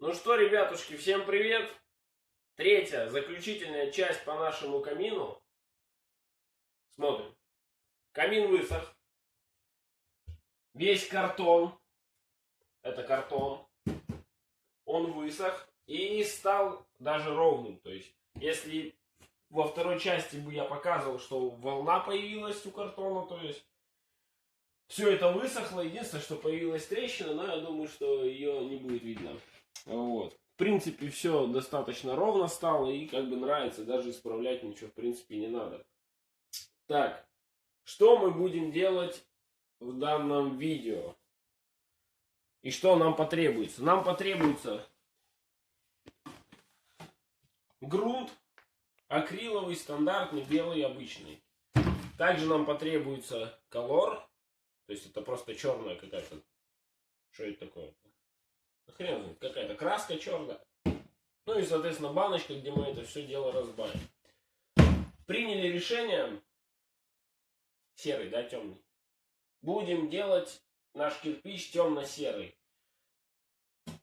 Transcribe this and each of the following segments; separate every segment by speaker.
Speaker 1: Ну что, ребятушки, всем привет! Третья, заключительная часть по нашему камину. Смотрим. Камин высох. Весь картон. Это картон. Он высох и стал даже ровным. То есть, если во второй части бы я показывал, что волна появилась у картона, то есть, все это высохло. Единственное, что появилась трещина, но я думаю, что ее не будет видно. Вот. В принципе, все достаточно ровно стало и как бы нравится, даже исправлять ничего в принципе не надо. Так, что мы будем делать в данном видео? И что нам потребуется? Нам потребуется грунт, акриловый, стандартный, белый, обычный. Также нам потребуется колор, то есть это просто черная какая-то. Что это такое? Хрен знает, какая-то краска черная. Ну и, соответственно, баночка, где мы это все дело разбавим. Приняли решение. Серый, да, темный. Будем делать наш кирпич темно-серый.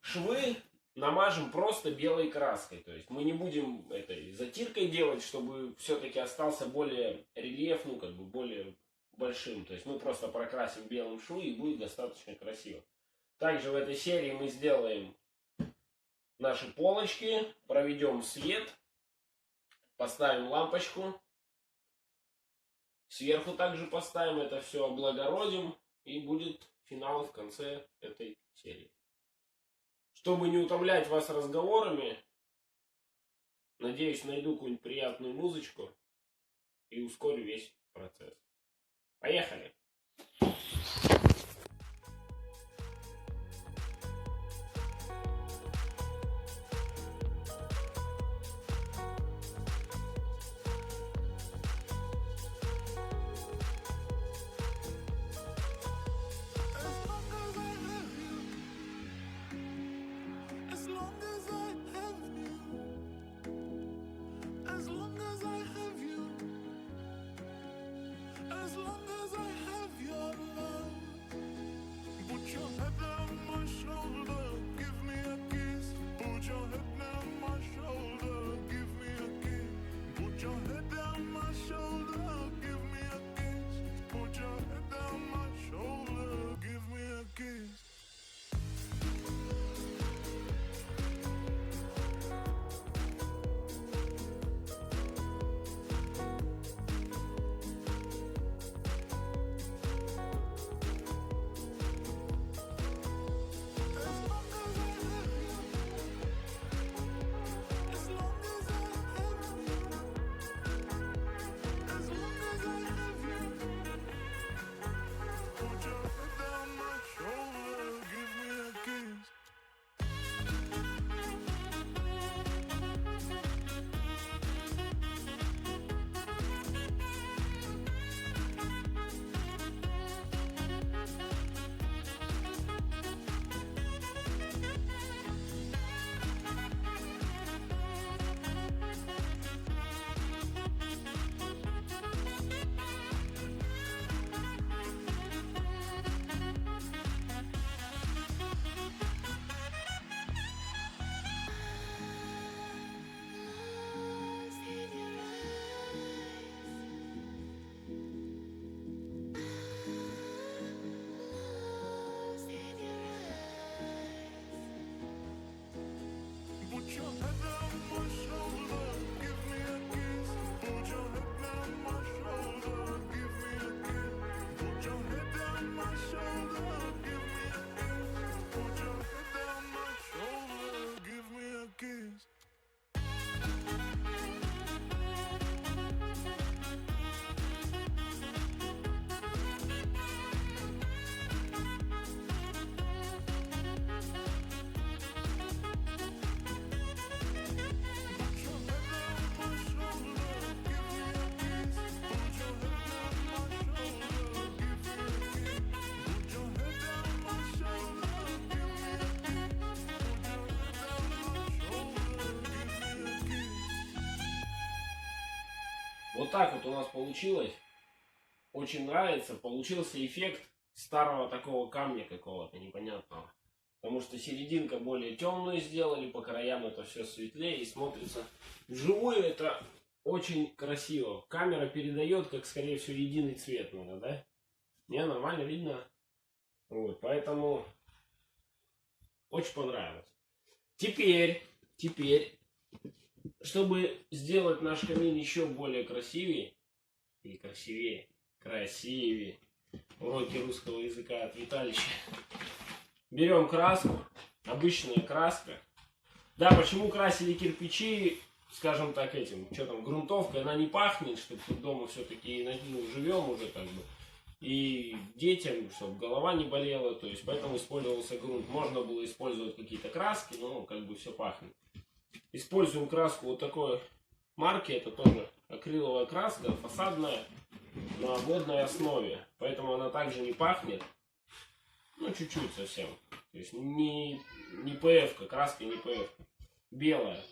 Speaker 1: Швы намажем просто белой краской. То есть мы не будем этой затиркой делать, чтобы все-таки остался более рельеф, ну как бы более большим. То есть мы просто прокрасим белым швы и будет достаточно красиво. Также в этой серии мы сделаем наши полочки, проведем свет, поставим лампочку, сверху также поставим, это все облагородим, и будет финал в конце этой серии. Чтобы не утомлять вас разговорами, надеюсь, найду какую-нибудь приятную музычку и ускорю весь процесс. Поехали! Вот так вот у нас получилось. Очень нравится. Получился эффект старого такого камня какого-то непонятного. Потому что серединка более темную сделали, по краям это все светлее и смотрится. Вживую это очень красиво. Камера передает, как скорее всего, единый цвет надо, да? Не, нормально видно. Вот, поэтому очень понравилось. Теперь, чтобы сделать наш камин еще более красивее, или красивее, уроки русского языка от Виталича. Берем краску, обычная краска. Да, почему красили кирпичи, скажем так, этим, что там, грунтовкой, она не пахнет, чтобы тут дома все-таки живем уже как бы. И детям, чтобы голова не болела, то есть поэтому использовался грунт. Можно было использовать какие-то краски, но как бы все пахнет. Используем краску вот такой марки, это тоже акриловая краска, фасадная, на водной основе. Поэтому она также не пахнет, ну чуть-чуть совсем. То есть не ПФ-ка, краска не ПФ, белая.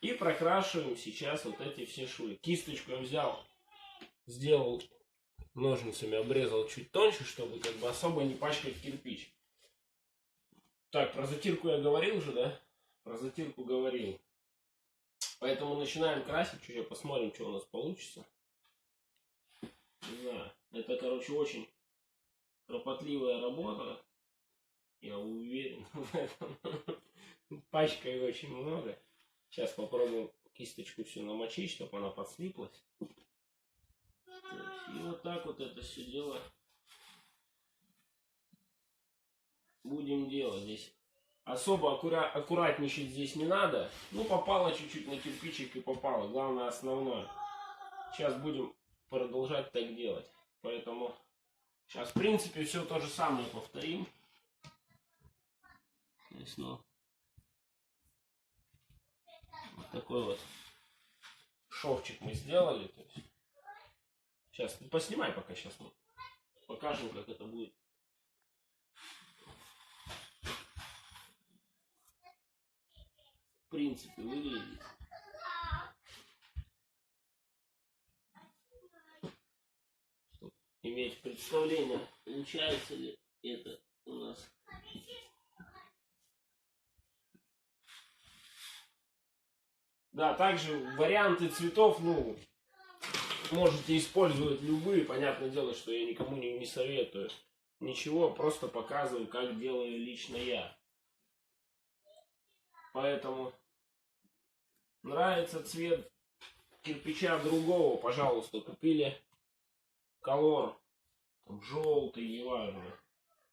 Speaker 1: И прокрашиваем сейчас вот эти все швы. Кисточку я взял, сделал ножницами, обрезал чуть тоньше, чтобы как бы особо не пачкать кирпич. Так, про затирку я говорил уже, да? Про затирку говорил. Поэтому начинаем красить, чуть-чуть посмотрим, что у нас получится. Не знаю, это, короче, очень кропотливая работа. Я уверен в этом. Пачкаю очень много. Сейчас попробуем кисточку всю намочить, чтобы она подслиплась. И вот так вот это все дело будем делать здесь. Особо аккуратничать здесь не надо. Ну, попало чуть-чуть на кирпичик и попало. Главное, основное. Сейчас будем продолжать так делать. Поэтому сейчас, в принципе, все то же самое повторим. То есть, ну, вот такой вот шовчик мы сделали. То есть, сейчас поснимай пока, сейчас мы покажем, как это будет. В принципе, выглядит. Чтобы иметь представление, получается ли это у нас. Да, также варианты цветов, ну, можете использовать любые. Понятное дело, что я никому не советую ничего, просто показываю, как делаю лично я. Поэтому нравится цвет кирпича другого, пожалуйста, купили колор, там, желтый, неважно.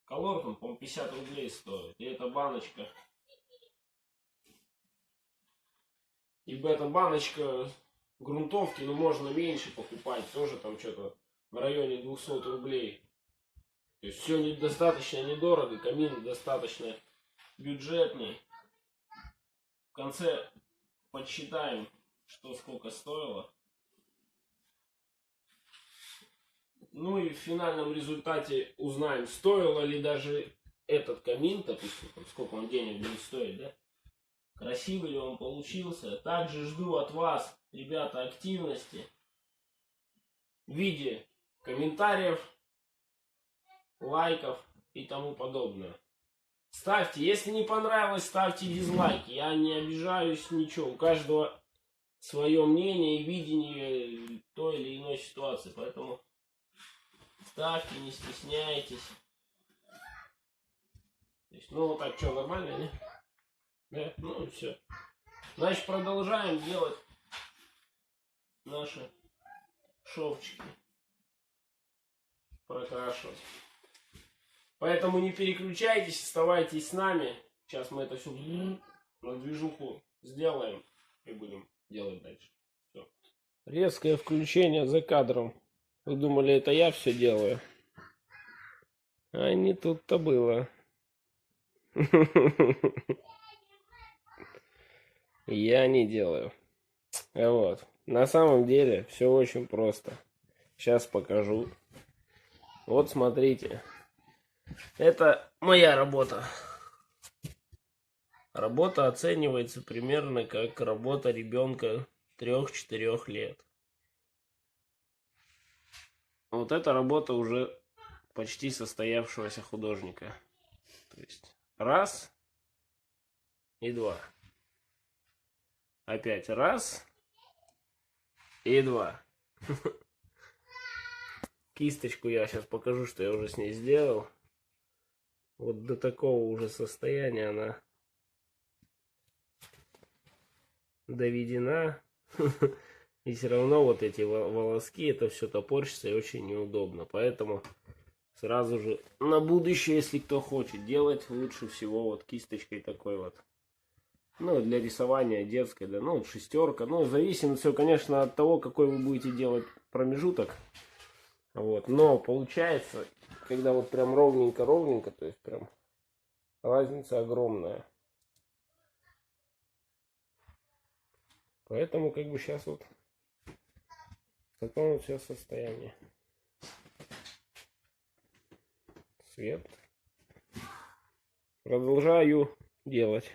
Speaker 1: Колор там, по-моему, 50 рублей стоит. И эта баночка. Ибо эта баночка грунтовки, ну, можно меньше покупать. Тоже там что-то в районе 200 рублей. То есть все достаточно недорого. Камин достаточно бюджетный. В конце подсчитаем, что сколько стоило. Ну и в финальном результате узнаем, стоило ли даже этот камин, допустим, сколько он денег будет стоить, да? Красивый ли он получился. Также жду от вас, ребята, активности в виде комментариев, лайков и тому подобное. Ставьте, если не понравилось, ставьте дизлайки. Я не обижаюсь, ничего. У каждого свое мнение и видение той или иной ситуации. Поэтому ставьте, не стесняйтесь. Ну вот так, что, нормально, не? Да? Ну и все. Значит, продолжаем делать наши шовчики. Прокрашивать. Поэтому не переключайтесь, оставайтесь с нами. Сейчас мы это все на движуху сделаем и будем делать дальше. Все. Резкое включение за кадром. Вы думали, это я все делаю? А не тут-то было. Я не делаю. Вот. На самом деле все очень просто. Сейчас покажу. Вот смотрите. Это моя работа. Работа оценивается примерно как работа ребенка 3-4 лет. Вот эта работа уже почти состоявшегося художника. То есть Раз. И два. Опять раз. И два. Кисточку я сейчас покажу, что я уже с ней сделал. Вот до такого уже состояния она доведена. И все равно вот эти волоски, это все топорщится и очень неудобно. Поэтому сразу же на будущее, если кто хочет делать, лучше всего вот кисточкой такой вот. Ну, для рисования детской, да, ну, вот шестерка. Ну, зависит все, конечно, от того, какой вы будете делать промежуток. Вот, но получается, когда вот прям ровненько-ровненько, то есть прям разница огромная. Поэтому как бы сейчас вот в таком вот все состоянии. Свет. Продолжаю делать.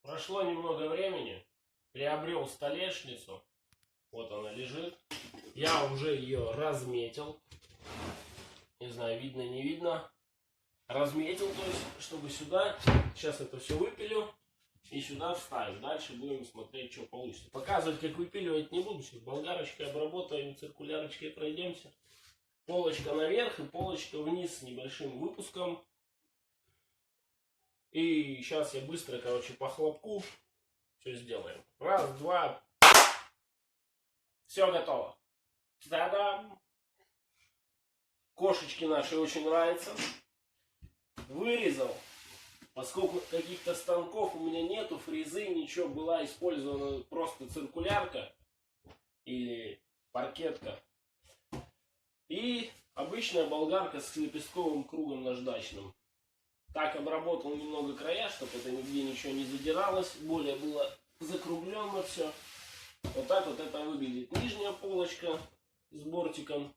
Speaker 1: Прошло немного времени. Приобрел столешницу. Вот она лежит. Я уже ее разметил. Не знаю, видно, не видно. Разметил, то есть, чтобы сюда. Сейчас это все выпилю. И сюда вставим. Дальше будем смотреть, что получится. Показывать, как выпиливать, не буду. Сейчас болгарочкой обработаем, циркулярочкой пройдемся. Полочка наверх и полочка вниз с небольшим выпуском. И сейчас я быстро, короче, по хлопку все сделаем. Раз, два. Все готово. Та-дам! Кошечки наши очень нравятся. Вырезал. Поскольку каких-то станков у меня нету, фрезы, ничего, была использована просто циркулярка или паркетка. И обычная болгарка с лепестковым кругом наждачным. Так обработал немного края, чтобы это нигде ничего не задиралось. Более было закругленно все. Вот так вот это выглядит нижняя полочка с бортиком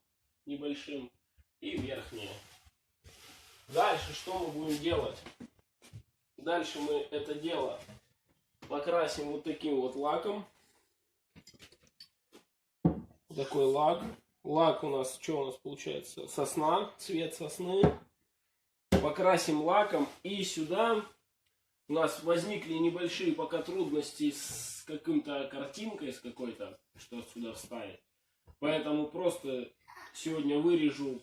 Speaker 1: небольшим и верхняя. Дальше что мы будем делать? Дальше мы это дело покрасим вот таким вот лаком. Такой лак. Лак у нас, что у нас получается? Сосна, цвет сосны. Покрасим лаком. И сюда у нас возникли небольшие пока трудности с каким-то картинкой, с какой-то, что сюда вставить. Поэтому просто сегодня вырежу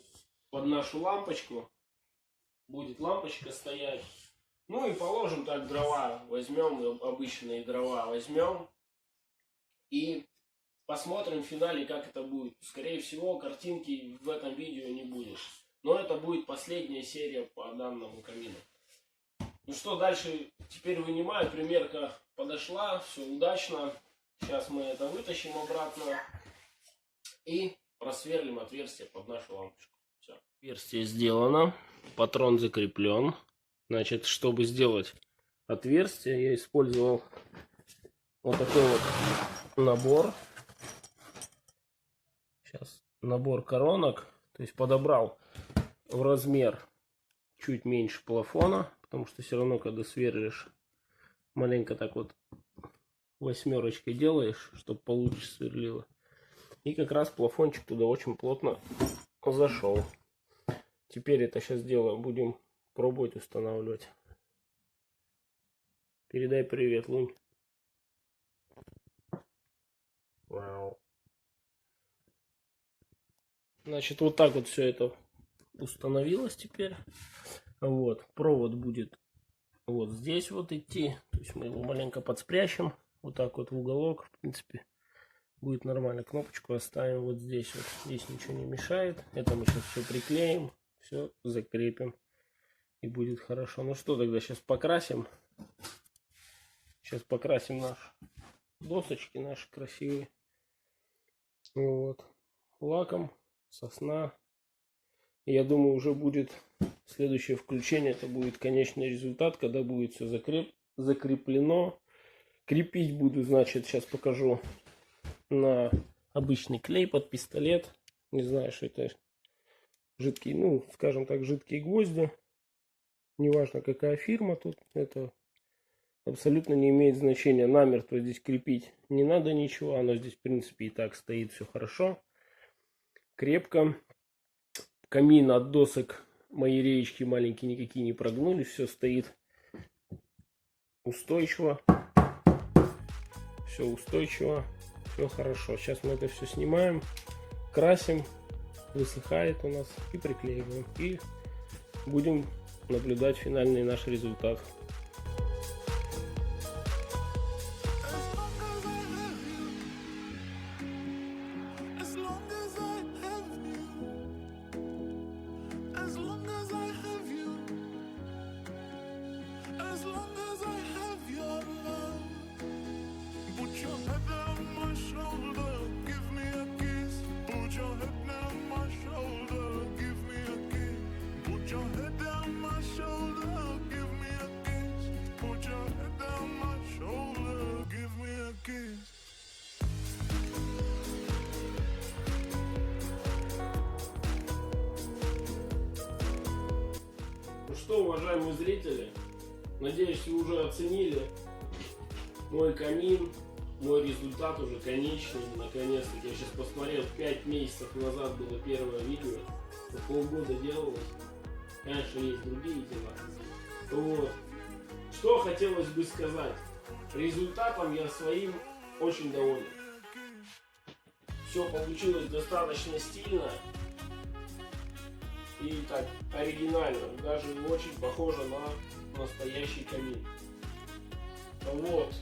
Speaker 1: под нашу лампочку. Будет лампочка стоять. Ну и положим так дрова. Возьмем, обычные дрова возьмем. И посмотрим в финале, как это будет. Скорее всего, картинки в этом видео не будет. Но это будет последняя серия по данному камину. Ну что, дальше теперь вынимаю. Примерка подошла. Все удачно. Сейчас мы это вытащим обратно. И просверлим отверстие под нашу лампочку. Все. Отверстие сделано. Патрон закреплен. Значит, чтобы сделать отверстие, я использовал вот такой вот набор. Сейчас набор коронок. То есть подобрал в размер чуть меньше плафона. Потому что все равно, когда сверлишь, маленько так вот восьмерочкой делаешь, чтобы получше сверлило. И как раз плафончик туда очень плотно зашел. Теперь это сейчас делаем, будем пробовать устанавливать. Передай привет, Лунь. Вау. Значит, вот так вот все это установилось теперь. Вот, провод будет вот здесь вот идти. То есть мы его маленько подспрячем. Вот так вот в уголок, в принципе, будет нормально. Кнопочку оставим вот здесь. Вот здесь ничего не мешает. Это мы сейчас все приклеим, все закрепим. И будет хорошо. Ну что, тогда сейчас покрасим. Сейчас покрасим наши досочки, наши красивые. Вот. Лаком, сосна. Я думаю, уже будет следующее включение. Это будет конечный результат, когда будет все закреплено. Крепить буду, значит, сейчас покажу, на обычный клей под пистолет. Не знаю, что это жидкий, ну, скажем так, жидкие гвозди. Неважно, какая фирма тут, это абсолютно не имеет значения. Намертво здесь крепить не надо ничего. Оно здесь, в принципе, и так стоит все хорошо. Крепко. Камин от досок мои реечки маленькие никакие не прогнулись. Все стоит устойчиво. Все устойчиво, все хорошо. Сейчас мы это все снимаем, красим, высыхает у нас и приклеиваем. И будем наблюдать финальный наш результат. Ну что, уважаемые зрители, надеюсь, вы уже оценили мой камин, мой результат уже конечный. Наконец-таки, я сейчас посмотрел, 5 месяцев назад было первое видео, полгода делалось. Конечно, есть другие дела. Вот. Что хотелось бы сказать. Результатом я своим очень доволен. Все получилось достаточно стильно и так оригинально, даже очень похоже на настоящий камин. Вот.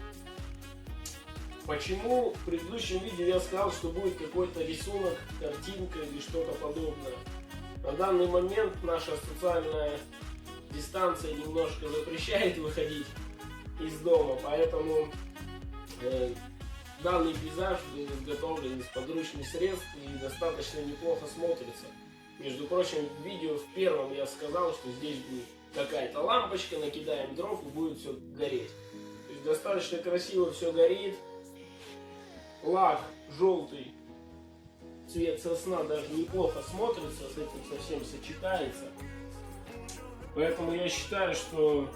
Speaker 1: Почему в предыдущем видео я сказал, что будет какой-то рисунок, картинка или что-то подобное. На данный момент наша социальная дистанция немножко запрещает выходить из дома, поэтому данный пейзаж был изготовлен из подручных средств и достаточно неплохо смотрится. Между прочим, в видео в первом я сказал, что здесь будет какая-то лампочка, накидаем дров и будет все гореть. То есть достаточно красиво все горит. Лак желтый, цвет сосна даже неплохо смотрится, с этим совсем сочетается. Поэтому я считаю, что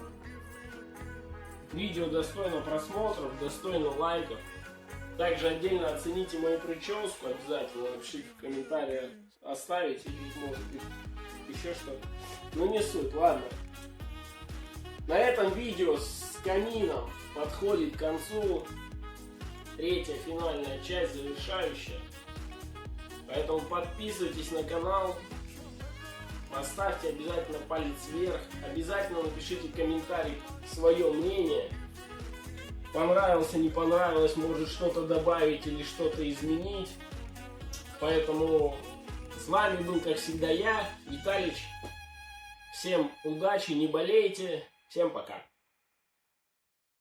Speaker 1: видео достойно просмотров, достойно лайков. Также отдельно оцените мою прическу, обязательно напишите в комментариях, оставить или может быть еще что-то. Но не суть, ладно. На этом видео с камином подходит к концу. Третья финальная часть, завершающая. Поэтому подписывайтесь на канал. Поставьте обязательно палец вверх. Обязательно напишите комментарий, свое мнение. Понравилось, не понравилось, может что-то добавить или что-то изменить. Поэтому с вами был, как всегда, я, Виталич. Всем удачи, не болейте. Всем пока.